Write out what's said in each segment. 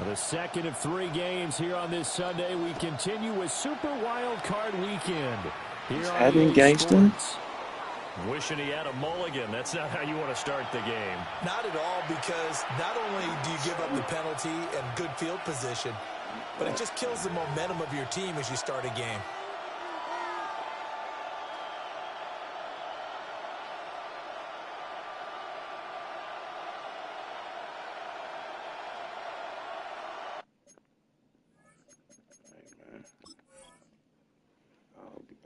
The second of 3 games here on this Sunday. We continue with Super Wild Card Weekend. Here on EA Sports. Wishing he had a mulligan. That's not how you want to start the game. Not at all, because not only do you give up the penalty and good field position, but it just kills the momentum of your team as you start a game.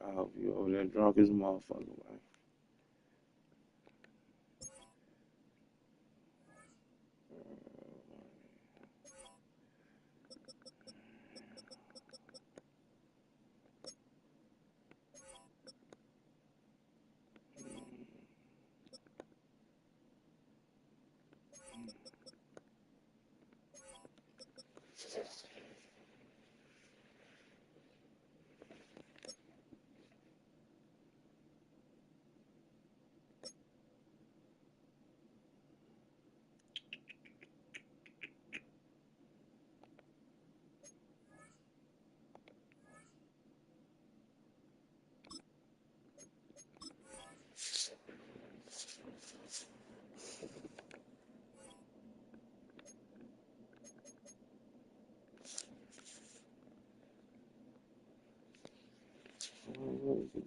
I hope you over there drunk as a motherfucker, man.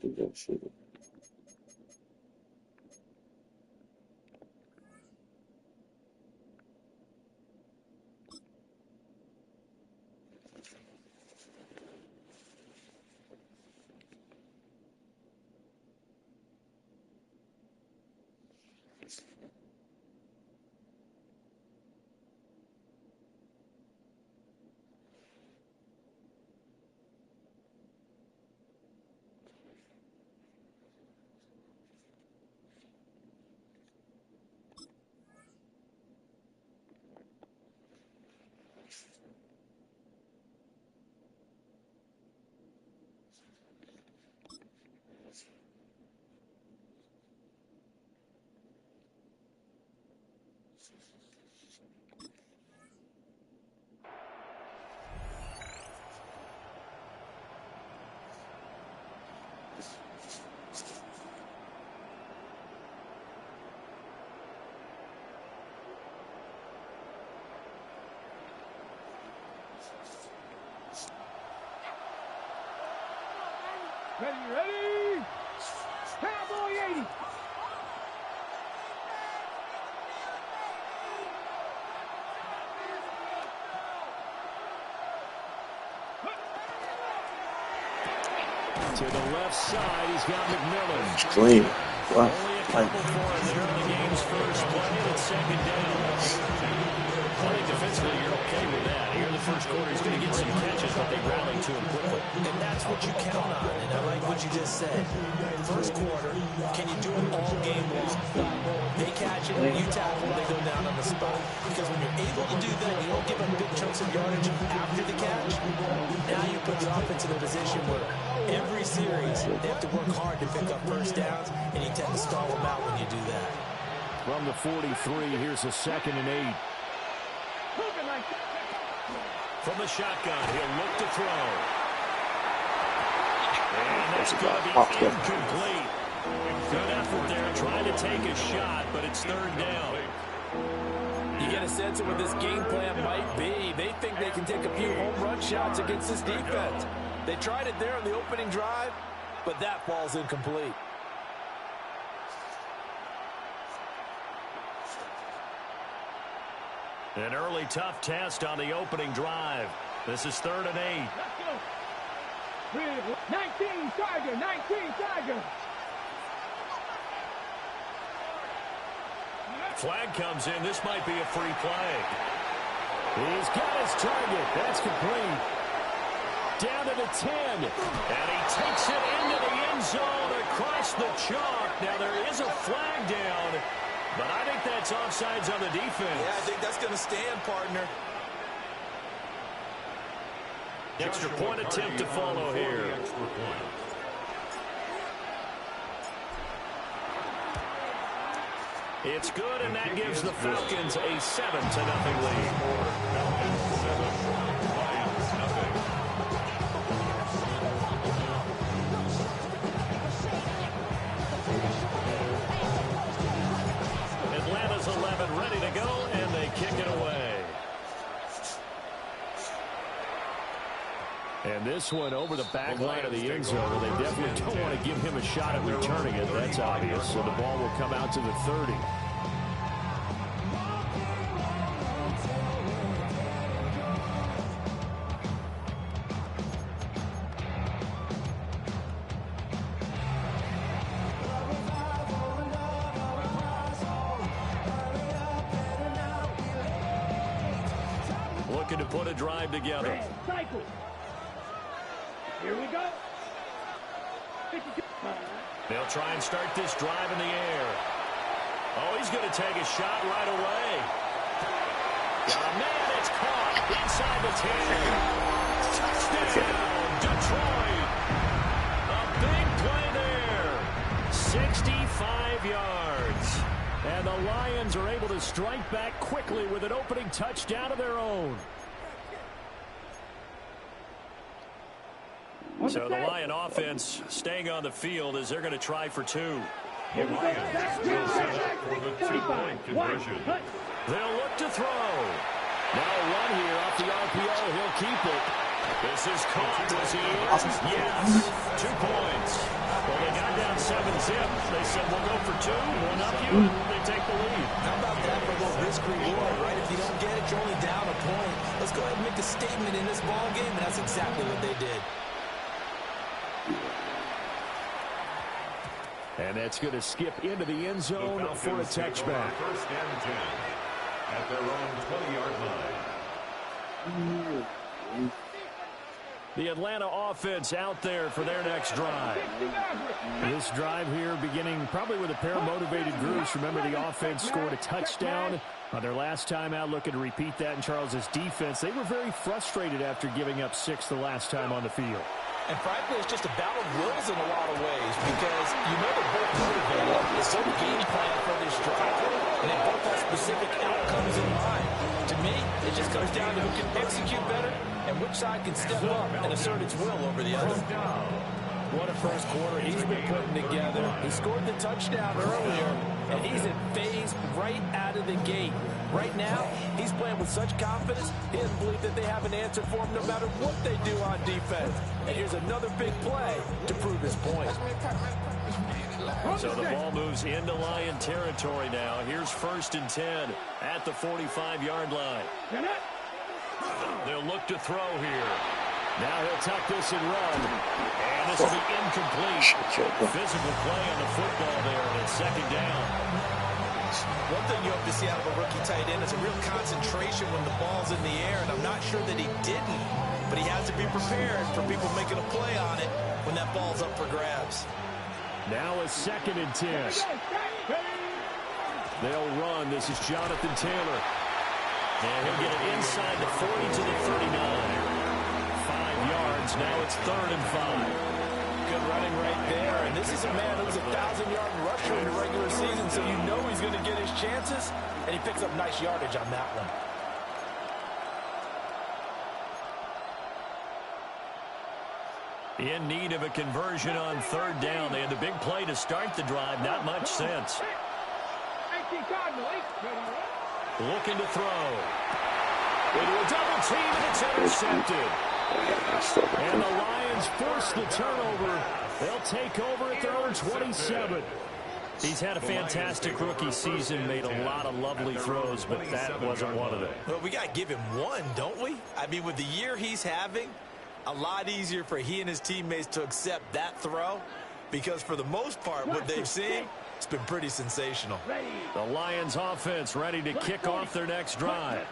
Do that shit. Ready? Cowboy 80. To the left side, he's got McMillan. It's clean. Wow. Only a couple for him there on the game's first play. It's second down. I think defensively you're okay with that. Here in the first quarter, he's going to get some catches, but they rally to him quickly. And that's what you count on, and I like what you just said. First quarter, can you do it all game long? They catch it, you tackle, they go down on the spot. Because when you're able to do that, you don't give up big chunks of yardage after the catch. Now you put the offense in a position where every series they have to work hard to pick up first downs, and you tend to stall them out when you do that. From the 43, here's a 2nd and 8. From the shotgun, he'll look to throw. And that's going to be incomplete. Good effort there, trying to take a shot, but it's 3rd down. You get a sense of what this game plan might be. They think they can take a few home run shots against this defense. They tried it there on the opening drive, but that ball's incomplete. An early tough test on the opening drive. This is 3rd and 8. Let's go. 19 Tiger. Flag comes in. This might be a free play. He's got his target. That's complete. Down to the 10. And he takes it into the end zone across the chalk. Now there is a flag down. But I think that's offsides on the defense. Yeah, I think that's going to stand, partner. Extra point attempt to follow here. It's good, and that gives the Falcons a 7-0 lead. Atlanta's 11 ready to go, and they kick it away. And this one over the back line of the end zone, and they definitely don't want to give him a shot at returning it. That's obvious. So the ball will come out to the 30. Looking to put a drive together. Cycle. Here we go. They'll try and start this drive in the air. Oh, he's going to take a shot right away. Got a man, it's caught inside the 10. Touchdown, Detroit. A big play there. 65 yards. And the Lions are able to strike back quickly with an opening touchdown of their own. So the Lion offense staying on the field as they're going to try for two. Here we go. Will set up for the two-point conversion. They'll look to throw. Now a run here off the RPO. He'll keep it. This is caught. Was he in? Yes. 2 points. Well, they got down 7-zip. They said, we'll go for two. One up you. They take the lead. How about that for a little risk-reward, right? If you don't get it, you're only down a point. Let's go ahead and make a statement in this ball game, and that's exactly what they did. And that's going to skip into the end zone for a touchback. First and 10 at their own 20-yard line. The Atlanta offense out there for their next drive. This drive here beginning probably with a pair of motivated groups. Remember, the offense scored a touchdown on their last time out, looking to repeat that in Charles's defense. They were very frustrated after giving up 6 the last time on the field. And frankly, it's just a battle of wills in a lot of ways because you know they're both motivated. There's some game plan for this drive, and they both have specific outcomes in mind. To me, it just comes down to who can execute better and which side can step up and assert its will over the other. What a first quarter he's been putting together. He scored the touchdown earlier, and he's in phase right out of the gate. Right now, he's playing with such confidence, he doesn't believe that they have an answer for him no matter what they do on defense. And here's another big play to prove his point. So the ball moves into Lion territory now. Here's 1st and 10 at the 45-yard line. They'll look to throw here. Now he'll tuck this and run. And this will be incomplete. Physical play on the football there, and it's 2nd down. One thing you hope to see out of a rookie tight end is a real concentration when the ball's in the air, and I'm not sure that he didn't, but he has to be prepared for people making a play on it when that ball's up for grabs. Now a 2nd and 10. They'll run. This is Jonathan Taylor. And he'll get it inside the 40 to the 39. 5 yards. Now it's 3rd and 5. Good running right there. And this is a man who's a 1,000-yard rusher in the regular season, so you know he's going to get his chances, and he picks up nice yardage on that one. In need of a conversion on 3rd down. They had the big play to start the drive. Not much sense. Looking to throw. Into a double team, and it's intercepted. And the Lions force the turnover. They'll take over at their own 27. He's had a fantastic rookie season, made a lot of lovely throws, but that wasn't one of them. Well, we got to give him one, don't we? I mean, with the year he's having, a lot easier for he and his teammates to accept that throw because for the most part, what they've seen, it's been pretty sensational. The Lions offense ready to kick off their next drive.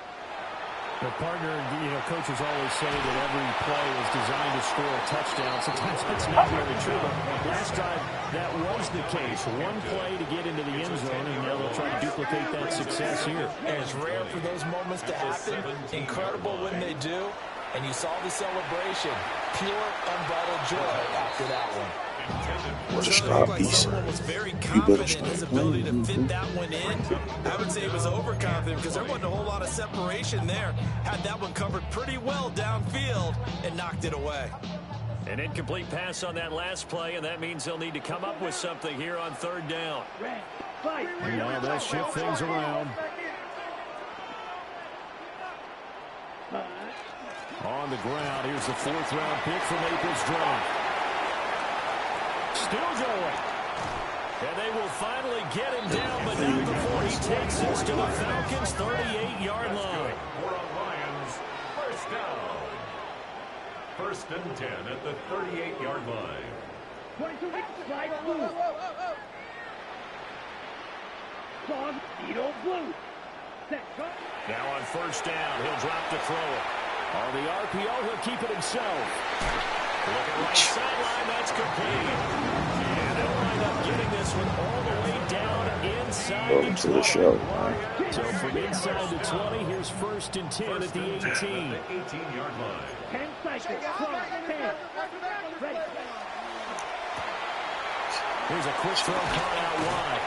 The partner, coaches always say that every play is designed to score a touchdown. Sometimes that's not really true, but last drive, that was the case. One play to get into the end zone, and now they'll try to duplicate that success here. And it's rare for those moments to happen. Incredible when they do. And you saw the celebration. Pure, unbridled joy after that one. What a It stop looked like piece. someone was very You better confident in his stop ability to playing. fit that one in. I would say he was overconfident because there wasn't a whole lot of separation there. Had that one covered pretty well downfield and knocked it away. An incomplete pass on that last play, and that means they'll need to come up with something here on third down. Now they'll shift things around. On the ground, here's the 4th-round pick from April's draft. Still going. And they will finally get him down, but not before he takes this to the Falcons' 38-yard line. For a Lions first down. 1st and 10 at the 38-yard line. Now on 1st down, he'll drop to throw it. On the RPO, he'll keep it himself. Look at right sideline, that's complete. And they'll wind up getting this one all the way down inside Welcome to the show. So from inside the 20, here's 1st and 10 at the 18. 18-yard line. 10 seconds. 10. Ready. Here's a quick throw caught out wide.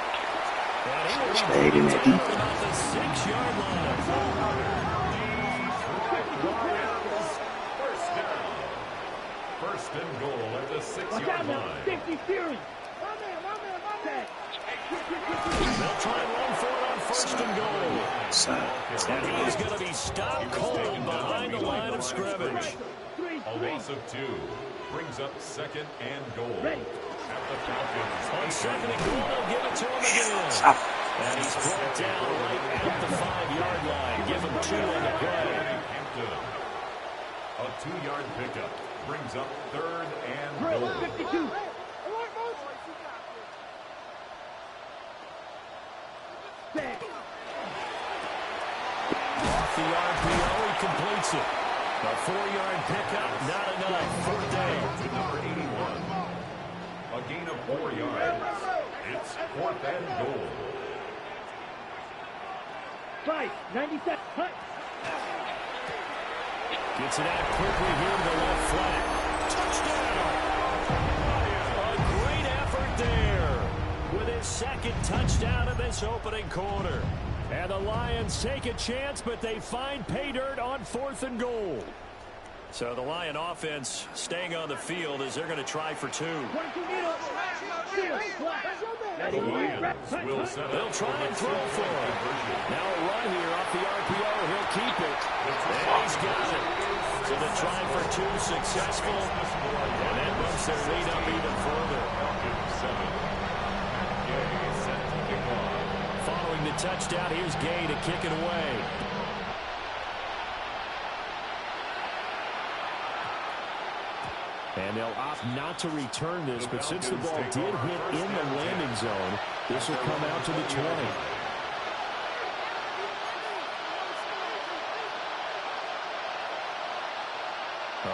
And he will be Stayed in that deep. about the 6-yard line. First down. 1st and goal at the 6-yard line. 50 Fury. They'll try and run for it on 1st and goal. Side. And he is going to be stopped cold behind the line of scrimmage. A loss of 2 brings up 2nd and goal. At the Falcons. On 2nd and goal, they'll give it to him again. And he's brought down right at the 5-yard line. Give him 2 on the play. A 2-yard pickup brings up 3rd and goal. 52. Off the RPO, he completes it. A 4-yard pickup, not enough. 4th down. Number 81. A gain of 4 yards. It's 4th and goal. 5. 97. Cut. Gets it out quickly here to the left flat. Touchdown! A great effort there with his 2nd touchdown in this opening quarter. And the Lions take a chance, but they find pay dirt on 4th and goal. So the Lion offense staying on the field as they're going to try for 2. The Lions will set up. They'll try and throw for him. Now a run here off the RPO. He'll keep it. And he's got it. So the try for 2 successful. And that bumps their lead up even further. Following the touchdown, here's Gay to kick it away. And they'll opt not to return this, but since the ball did hit in the landing zone, this will come out to the 20.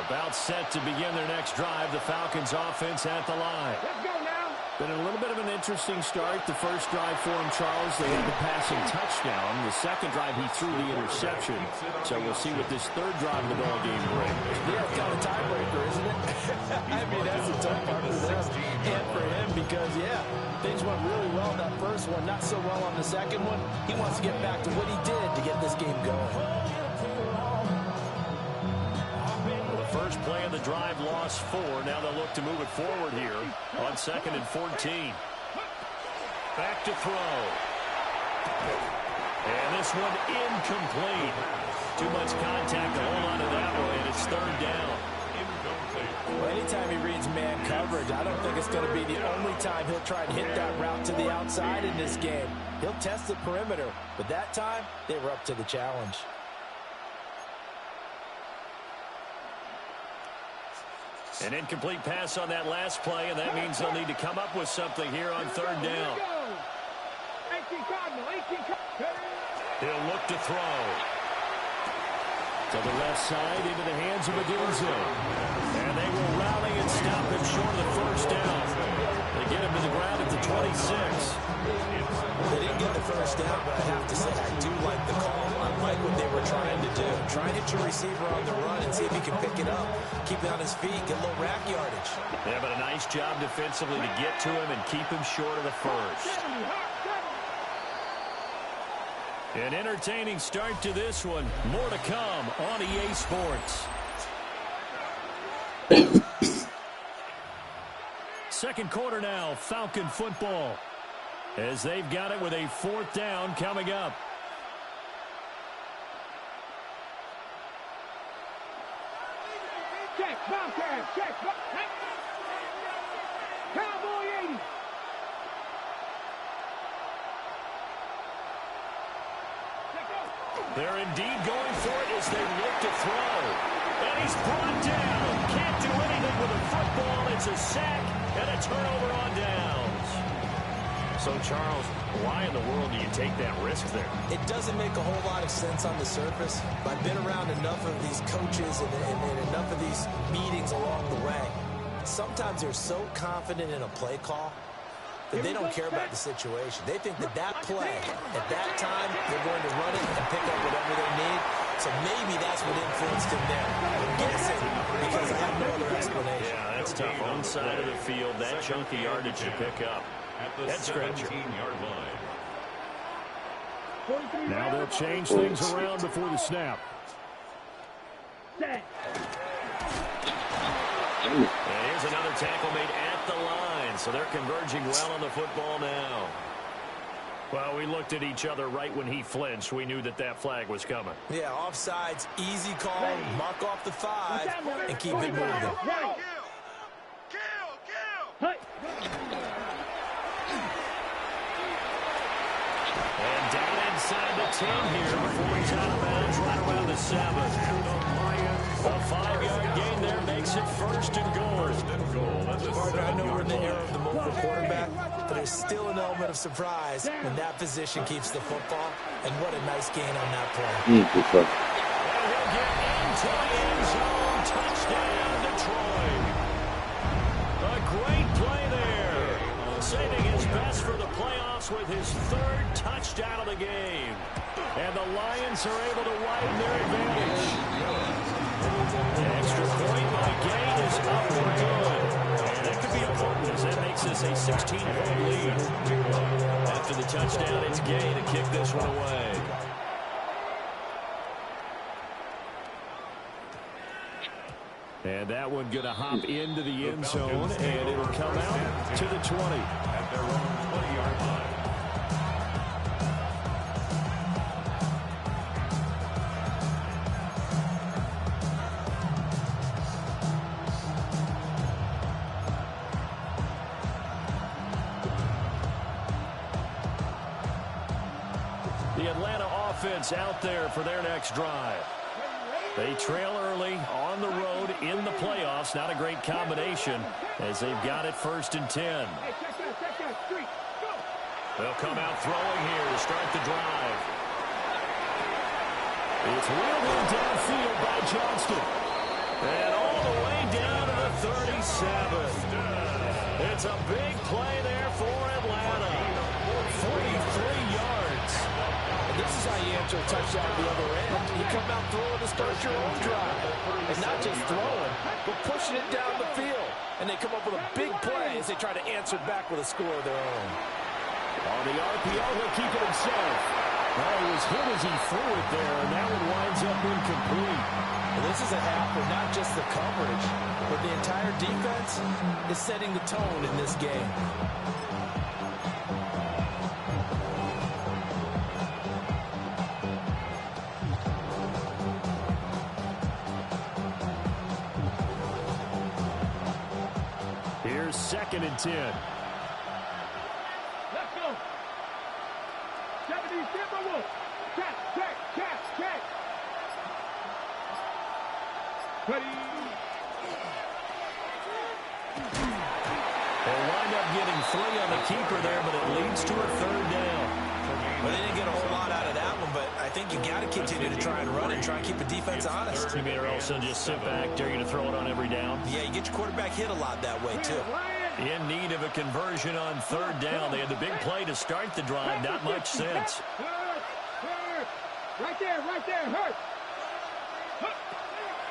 About set to begin their next drive, the Falcons offense at the line. Let's go now. Been a little bit of an interesting start. The first drive for him, Charles, they had the passing touchdown. The second drive, he threw the interception. So we'll see what this third drive of the ball game brings. Yeah, it's kind of a tiebreaker, isn't it? I mean, that's a tough part for them and for him because, yeah, things went really well in that first one, not so well on the second one. He wants to get back to what he did to get this game going. First play of the drive, lost 4. Now they'll look to move it forward here on 2nd and 14. Back to throw. And this one incomplete. Too much contact to hold on to that one, and it's 3rd down. Well, anytime he reads man coverage, I don't think it's going to be the only time he'll try and hit that route to the outside in this game. He'll test the perimeter, but that time they were up to the challenge. An incomplete pass on that last play, and that means they'll need to come up with something here on 3rd down. He'll look to throw. To the left side, into the hands of Adunze. And they will rally and stop him short of the 1st down. They get him to the ground at the 26. They didn't get the 1st down, but I have to say I do like the call on like what they were trying to do. Try and hit your receiver on the run and see if he can pick it up. Keep it on his feet, get a little rack yardage. Yeah, but a nice job defensively to get to him and keep him short of the first. An entertaining start to this one. More to come on EA Sports. Second quarter now, Falcon football, as they've got it with a 4th down coming up. Check, Bobcat, check, Cowboy 80. They're indeed going for it as they look to throw. And he's brought down. Can't do anything with a football. It's a sack and a turnover on downs. So, Charles, why in the world do you take that risk there? It doesn't make a whole lot of sense on the surface. I've been around enough of these coaches and enough of these meetings along the way. Sometimes they're so confident in a play call that they don't care about the situation. They think that that play, at that time, they're going to run it and pick up whatever they need. So maybe that's what influenced him there. I'm guessing because I have no other explanation. Yeah, that's tough. On side of the field, that chunk of yardage to pick up. Head scratcher. Now they'll change things around before the snap. Set. And here's another tackle made at the line. So they're converging well on the football now. Well, we looked at each other right when he flinched. We knew that that flag was coming. Yeah, offsides, easy call, mark off the 5, and keep it moving. And down inside the 10 here before he's out of bounds right around the 7. A 5-yard gain there makes it 1st and goal. Partner, I know we're in the era of the mobile quarterback, but there's still an element of surprise when that position keeps the football. And what a nice gain on that play. And he'll get into the end zone. Touchdown, Detroit. A great play there. Saving his best for the playoffs with his 3rd touchdown of the game. And the Lions are able to widen their advantage. An extra point by Gain is up for good. And that could be important as that makes this a 16-point lead. After the touchdown, it's Gain to kick this one away. And that one going to hop into the end zone, and it'll come out to the 20. At their own 20-yard line. The Atlanta offense out there for their next drive. They trail early on the road in the playoffs. Not a great combination as they've got it 1st and 10. They'll come out throwing here to start the drive. It's wheeled in downfield by Johnston. And all the way down to the 37. It's a big play there for Atlanta. 43 yards. And this is how you answer a touchdown at the other end. You come out throwing to start your own drive. And not just throwing, but pushing it down the field. And they come up with a big play as they try to answer back with a score of their own. On the RPO, he'll keep it himself. Well, he was hit as he threw it there, and that one winds up incomplete. Well, this is a half where not just the coverage, but the entire defense is setting the tone in this game. Here's 2nd and 10. Let's go. 70 Timberwolves. Check. Ready. They'll wind up getting 3 on the keeper there, but it leads to a 3rd down. Well, they didn't get a whole lot out of that one, but I think you got to continue to try and run and try and keep the defense honest. You mean or else they'll just sit back, dare you to throw it on every down? Yeah, you get your quarterback hit a lot that way, too. In need of a conversion on 3rd down. They had the big play to start the drive. Not much sense. Right there, hurt.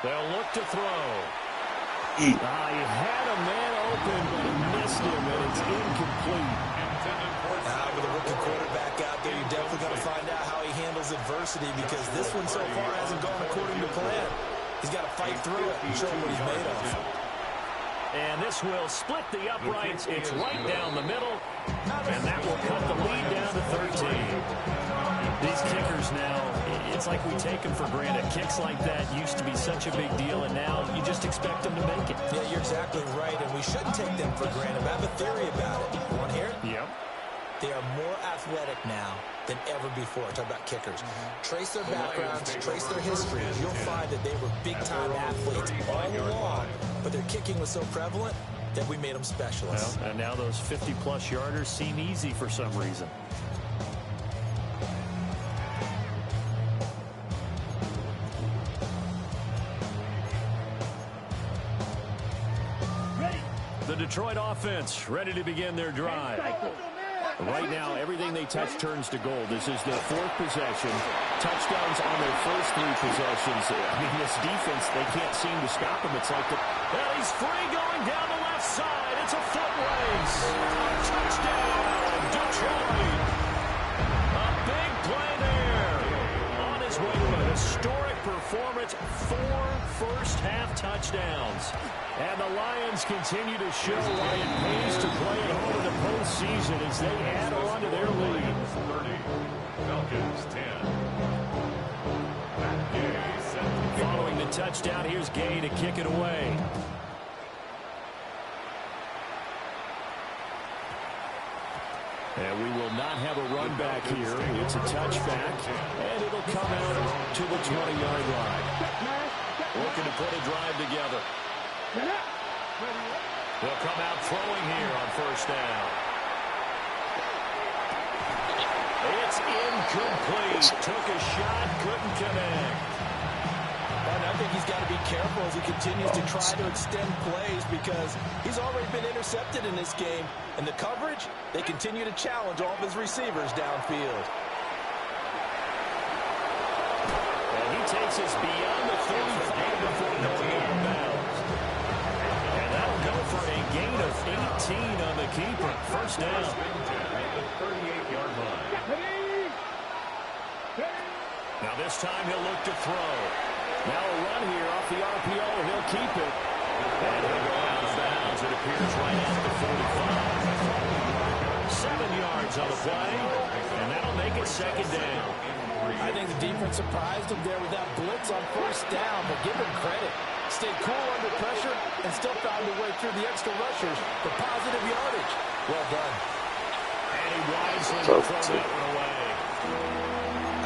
They'll look to throw. Eat. He had a man open, but he missed him, and it's incomplete. With a rookie quarterback out there, you're definitely going to find out how he handles adversity, because this one so far hasn't gone according to plan. He's got to fight through it and show what he's made of. And this will split the uprights. It's right down the middle, and that will cut the lead down to 13. These kickers now, it's like we take them for granted. Kicks like that used to be such a big deal, and now you just expect them to make it. Yeah, you're exactly right, and we shouldn't take them for granted. But I have a theory about it. You want to hear it? Yep. They are more athletic now than ever before. Talk about kickers. Trace their backgrounds, trace their histories. You'll find that they were big-time athletes all along, but their kicking was so prevalent that we made them specialists. Well, and now those 50-plus yarders seem easy for some reason. The Detroit offense ready to begin their drive. Right now, everything they touch turns to gold. This is their fourth possession. Touchdowns on their first three possessions. I mean, this defense, they can't seem to stop him. It's like well, he's free going down the left side. It's a foot race. Touchdown, Detroit. A big play there. On his way to a historic performance, 4 first-half touchdowns. And the Lions continue to show why it pays to play at home in the postseason as they add on to their lead. 30, Falcons 10. Following the touchdown, here's Gay to kick it away. And we will not have a run back here. It's a touchback, and it'll come out to the 20-yard line. Looking to put a drive together. They'll come out throwing here on first down. It's incomplete. Took a shot, couldn't connect. And I think he's got to be careful as he continues to try to extend plays, because he's already been intercepted in this game. And the coverage, they continue to challenge all of his receivers downfield. And he takes us beyond the 35 before going out of bounds. And that'll go for a gain of 18 on the keeper. First down. At the 38-yard line. Now this time he'll look to throw. Now a run here off the RPO. He'll keep it. And he'll go out of bounds. It appears right at the 45. 7 yards on the play. And that'll make it second down. I think the defense surprised him there with that blitz on first down, but give him credit. Stayed cool under pressure and still found a way through the extra rushers for positive yardage. Well done. And he wisely throws that one away.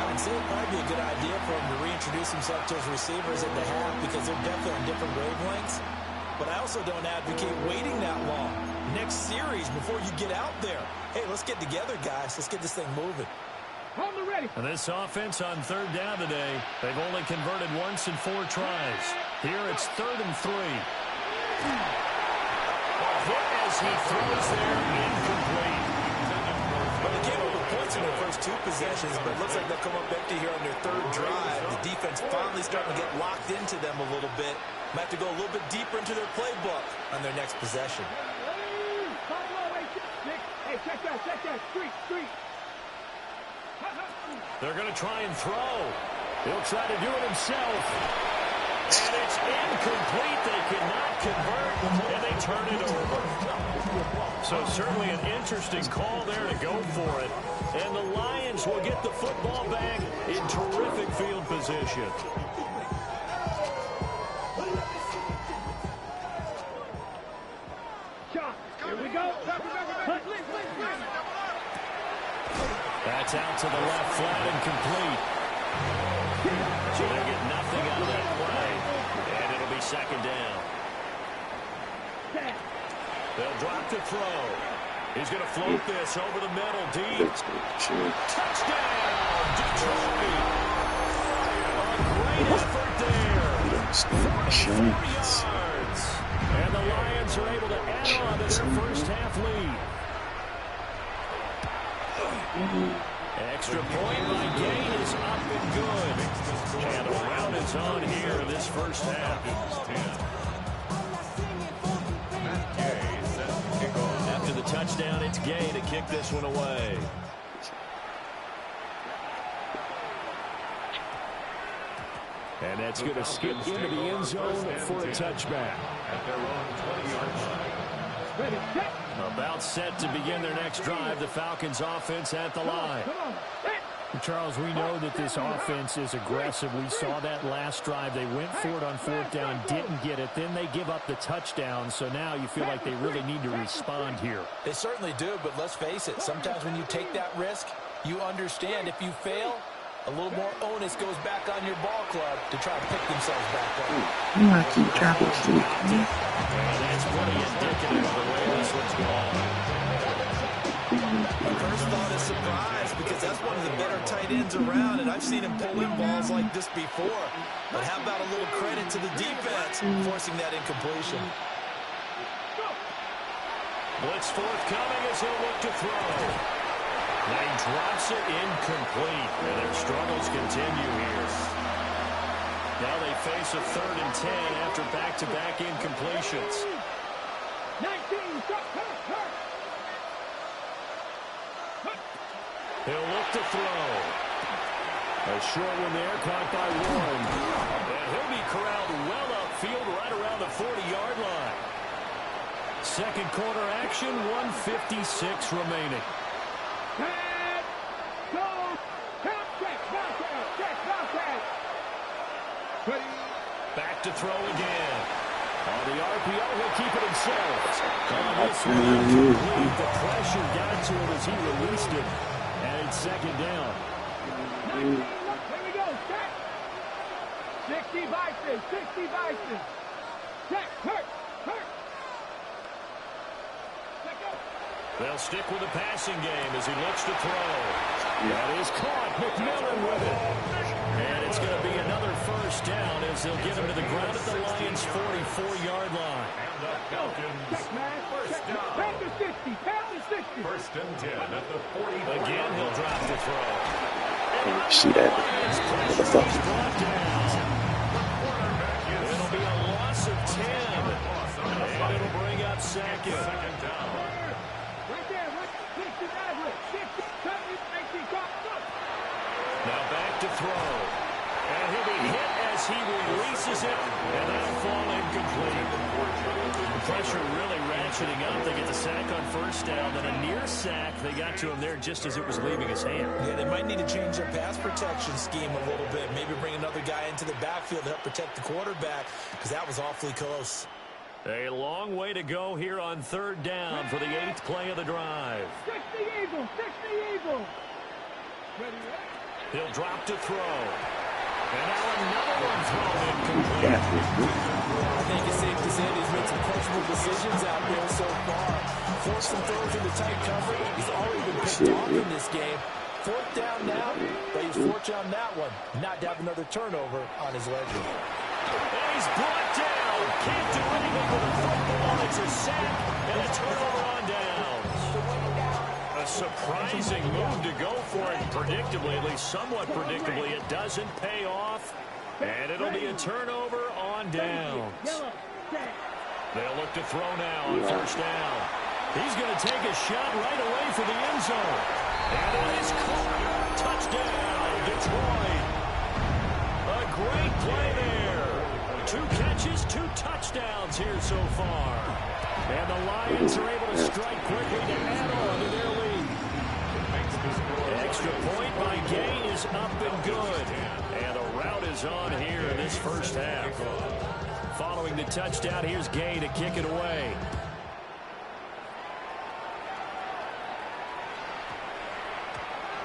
I would say it'd probably be a good idea for him to reintroduce himself to his receivers at the half, because they're definitely on different wavelengths. But I also don't advocate waiting that long. Next series before you get out there. Hey, let's get together, guys. Let's get this thing moving. And this offense on third down today, they've only converted once in 4 tries. Here it's 3rd and 3. A hit as he throws there, incomplete. Well, they came up with points in their first 2 possessions, but it looks like they'll come up empty here on their 3rd drive. The defense finally starting to get locked into them a little bit. Might have to go a little bit deeper into their playbook on their next possession. Hey, check that. Street. They're going to try and throw. He'll try to do it himself. And it's incomplete. They cannot convert, and they turn it over. So certainly an interesting call there to go for it. And the Lions will get the football back in terrific field position. Here we go. That's out to the left, flat and complete. So they get nothing out of that play, and it'll be second down. They'll drop to throw. He's going to float this over the middle, deep. Touchdown, Detroit! A great effort there. 44 yards. And the Lions are able to add on to their first half lead. Extra point by Gain is up and good. And a round is on here in this first half. After the touchdown, it's Gay to kick this one away. And that's going to skip into the end zone for a touchback. At their own 20-yard line. Ready, set. About set to begin their next drive. The Falcons offense at the line. Come on, set. Charles, we know that this offense is aggressive. We saw that last drive. They went for it on fourth down, didn't get it. Then they give up the touchdown. So now you feel like they really need to respond here. They certainly do, but let's face it. Sometimes when you take that risk, you understand if you fail, a little more onus goes back on your ball club to try to pick themselves back up. You want to keep dropping sleep. That's pretty indicative of the way this one's gone. My first thought is surprise because that's one of the better tight ends around, and I've seen him pull in balls like this before. But how about a little credit to the defense forcing that incompletion? Blitz forthcoming as he'll look to throw. And he drops it incomplete, and their struggles continue here. Now they face a 3rd and 10 after back-to-back incompletions. 19, stop, hurt. He'll look to throw. A short one there, caught by Warren. And he'll be corralled well upfield right around the 40-yard line. Second quarter action, 1:56 remaining. Head, go, count, check, bounce out. Ready. Back to throw again. On the RPO, he'll keep it himself. On this one, incomplete. The pressure got to him as he released it. And it's second down. 19, look, here we go, check. 60 Bison. Check, hurt. Check go. They'll stick with the passing game as he looks to throw. That is caught. McMillan with it. And it's going to be another first down as they'll get him to the ground at the Lions' 44-yard line. And the Falcons, Check, man. first Check. down. Pound to 60. First and 10 at the 40. Again, he'll drop to throw. See that? What the fuck? It'll be a loss of 10. And it'll bring up second. Second down. Right there, 60 average. 60, 70, 80, Now back to throw. And he'll be hit as he releases it. And that'll fall incomplete. The pressure really ratcheting up. They get the sack on first down. Then a near sack. They got to him there just as it was leaving his hand. Yeah, they might need to change their pass protection scheme a little bit. Maybe bring another guy into the backfield to help protect the quarterback because that was awfully close. A long way to go here on third down for the 8th play of the drive. 60 Eagle. Ready, He'll drop to throw. And now another one thrown incomplete. I think it's safe to say he's made some questionable decisions out there so far. Forced some throws into tight coverage. He's already been picked off in this game. Fourth down now, but he's fortunate on that one. Not to have another turnover on his ledger. And he's brought down. Can't do anything with a football. It's a sack and a turnover on downs. A surprising move to go for it. Predictably, at least somewhat predictably, it doesn't pay off. And it'll be a turnover on downs. They'll look to throw now on first down. He's going to take a shot right away for the end zone. And it is caught. Touchdown, Detroit. A great play there. 2 catches, 2 touchdowns here so far. And the Lions are able to strike quickly to add on to their lead. Extra point by Gain is up and good. And a rout is on here in this first half. Following the touchdown, here's Gain to kick it away.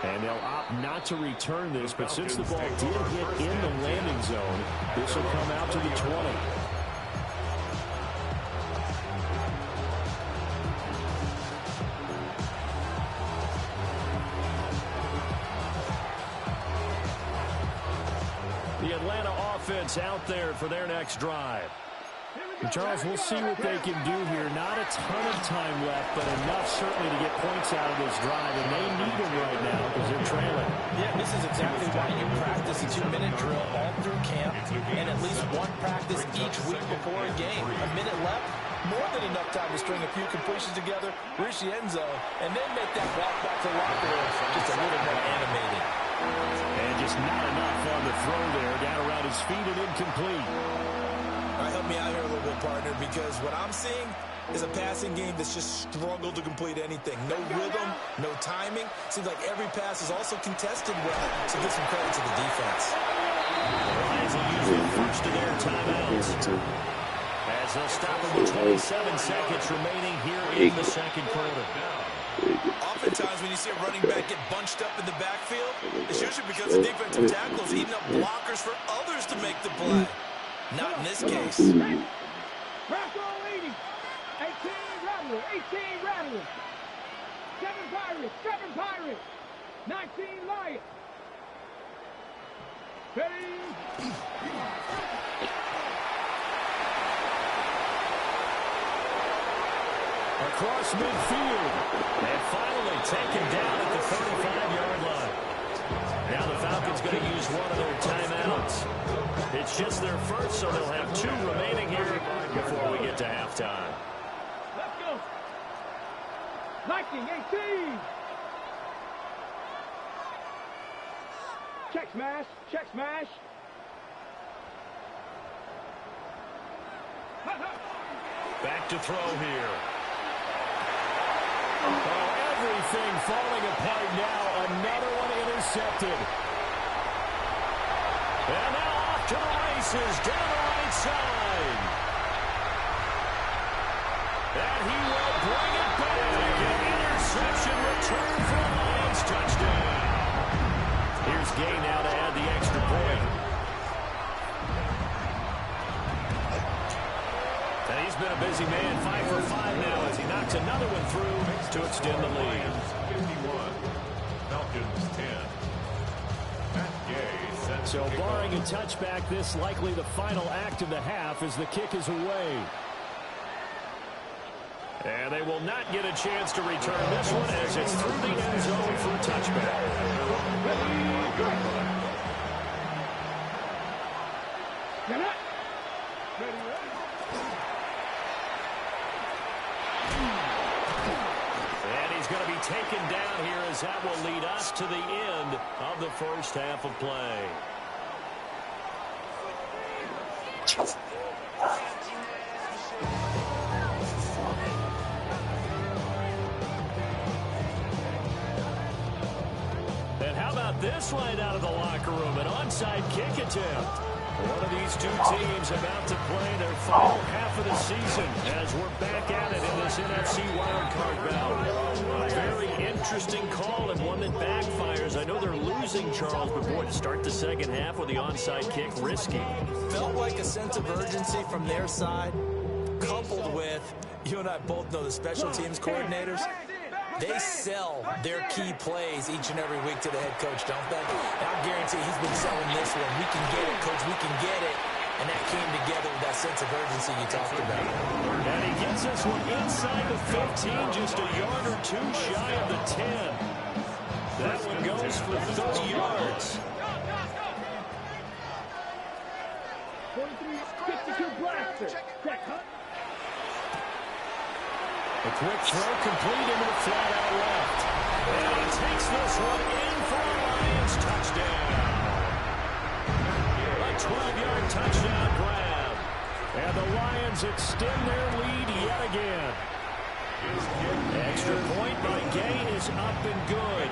And they'll opt not to return this, but since the ball did hit in the landing zone, this will come out to the 20. The Atlanta offense out there for their next drive. Here we Charles, we'll see what they can do here. Not a ton of time left, but enough certainly to get points out of this drive, and they need them right now because they're trailing. Yeah, this is exactly why you practice a 2-minute drill all through camp and at least one practice each week before a game. A minute left, more than enough time to string a few completions together, reach the end zone, and then make that walk back to the locker room just a little more animated. And just not enough on the throw there. Down around his feet and incomplete. All right, help me out here a little bit, partner, because what I'm seeing is a passing game that's just struggled to complete anything. No rhythm, no timing. Seems like every pass is also contested well, so give some credit to the defense. The Lions will use the first of their timeouts as they'll stop him with 27 seconds remaining here in the second quarter. Oftentimes when you see a running back get bunched up in the backfield, it's usually because the defensive tackle is eating up blockers for others to make the play. Not in this case. Bronco leading. 18 Rattler. 18 Rattler. 7 Pirates. 7 Pirates. 19 Lions. Ready. Across midfield. And finally taken down at the 35-yard line. Now the Falcons going to use one of their timeouts. It's just their first, so they'll have 2 remaining here before we get to halftime. Let's go. Viking 18. Check smash. Check smash. Back to throw here. Oh, everything falling apart now. Another one intercepted. And now off to the races down the right side. And he will bring it back. An interception return for the Lions. Touchdown. Here's Gay now to add the extra point. And he's been a busy man, 5 for 5 now as he knocks another one through to extend the lead. 51, Falcons 10. So barring a touchback, this likely the final act of the half as the kick is away. And they will not get a chance to return this one as it's through the end zone for a touchback. And he's going to be taken down here as that will lead us to the end of the first half of play. And how about this line out of the locker room? An onside kick attempt. One of these two teams about to play their final half of the season as we're back at it in this NFC wildcard bout. Very interesting call and one that backfires. I know they're losing, Charles, but boy, to start the second half with the onside kick, risky. Felt like a sense of urgency from their side, coupled with, you and I both know the special teams coordinators, they sell their key plays each and every week to the head coach, don't they? And I guarantee he's been selling this one. We can get it, coach, we can get it. And that came together with that sense of urgency you talked about. And he gets this one inside the 15, just a yard or two shy of the 10. That one goes for 30 yards. 43-52 blaster. Check, huh? A quick throw complete into the flat out left. And he takes this one in for a Lions touchdown. A 12-yard touchdown grab. And the Lions extend their lead yet again. Extra point by Gay is up and good.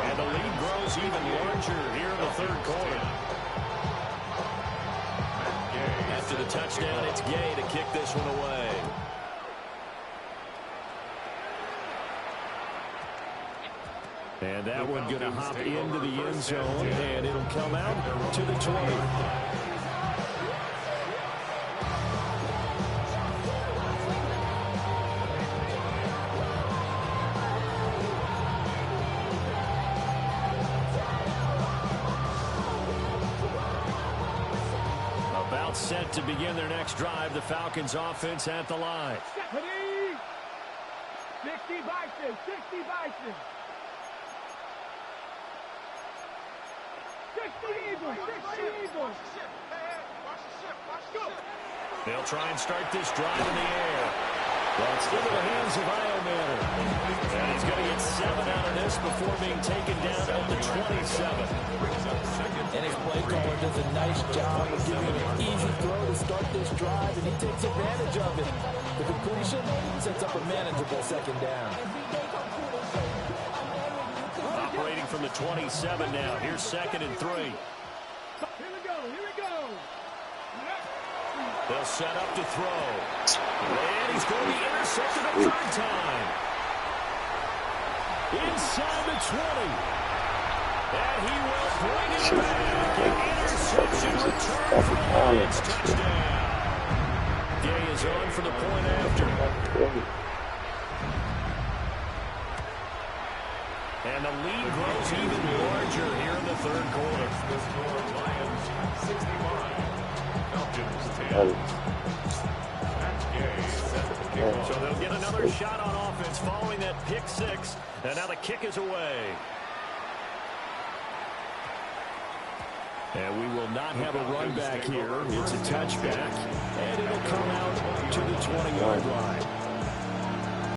And the lead grows even larger here in the third quarter. After the touchdown, it's Gay to kick this one away. And that one going to hop into the end zone, and it'll come out to the 20. set to begin their next drive. The Falcons offense at the line. 60 Bison, 60 Bison. 60 Eagles, 60 Eagles. They'll try and start this drive in the air. Well, it's into the hands of Iomanner. And he's going to get 7 out of this before being taken down at the 27. And his play caller does a nice job of giving him an easy throw to start this drive, and he takes advantage of it. The completion sets up a manageable second down. Operating from the 27 now. Here's 2nd and 3. Here we go, here we go. They'll set up to throw. And he's going to be intercepted a 3rd time. Inside the 20. And he will bring it back. An interception return for the Lions. Touchdown. Gay is on for the point after. And the lead grows even larger here in the 3rd quarter. The score, Lions 61. Falcons 10. So they'll get another shot on offense following that pick 6. And now the kick is away. And we will not have a run back here. It's a touchback. And it'll come out to the 20-yard line.